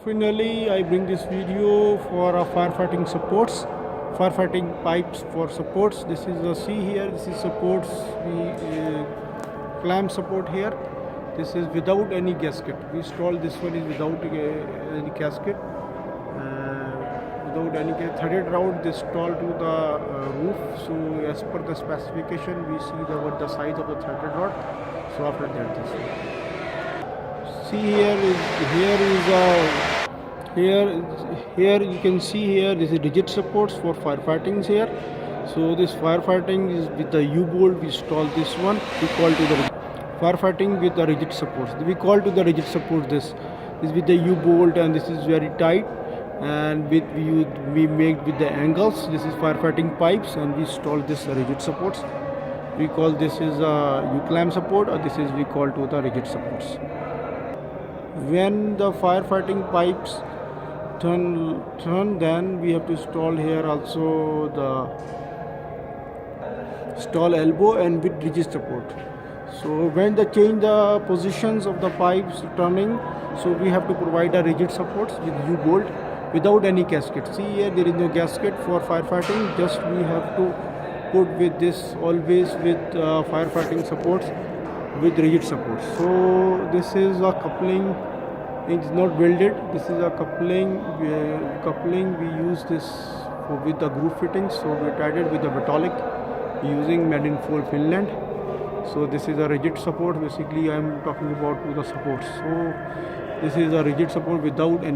Finally, I bring this video for firefighting supports, firefighting pipes for supports. This is a see here. This is supports. Clamp support here. This is without any gasket. We installed this one is without any gasket. Without any threaded route this installed to the roof. So as per the specification, we see what the size of the threaded rod. So after that, this see here you can see here this is rigid supports for firefighting here. So this firefighting is with the U-bolt. We install this one. We call to the firefighting with the rigid supports. We call to the rigid support. This is with the U-bolt, and this is very tight. And we make with the angles. This is firefighting pipes, and we install this rigid supports. We call this is a U-clamp support, or this is we call to the rigid supports. When the firefighting pipes turn, then we have to install here also the stall elbow and with rigid support. So when they change the positions of the pipes turning, so we have to provide a rigid supports with U-bolt without any gasket. See here, there is no gasket for firefighting. Just we have to put with this always with firefighting supports with rigid supports. So this is a coupling. It's not welded. This is a coupling. We use this with the groove fittings. So we tied it with the metallic using made in Finland. So this is a rigid support. Basically, I am talking about the supports. So this is a rigid support without any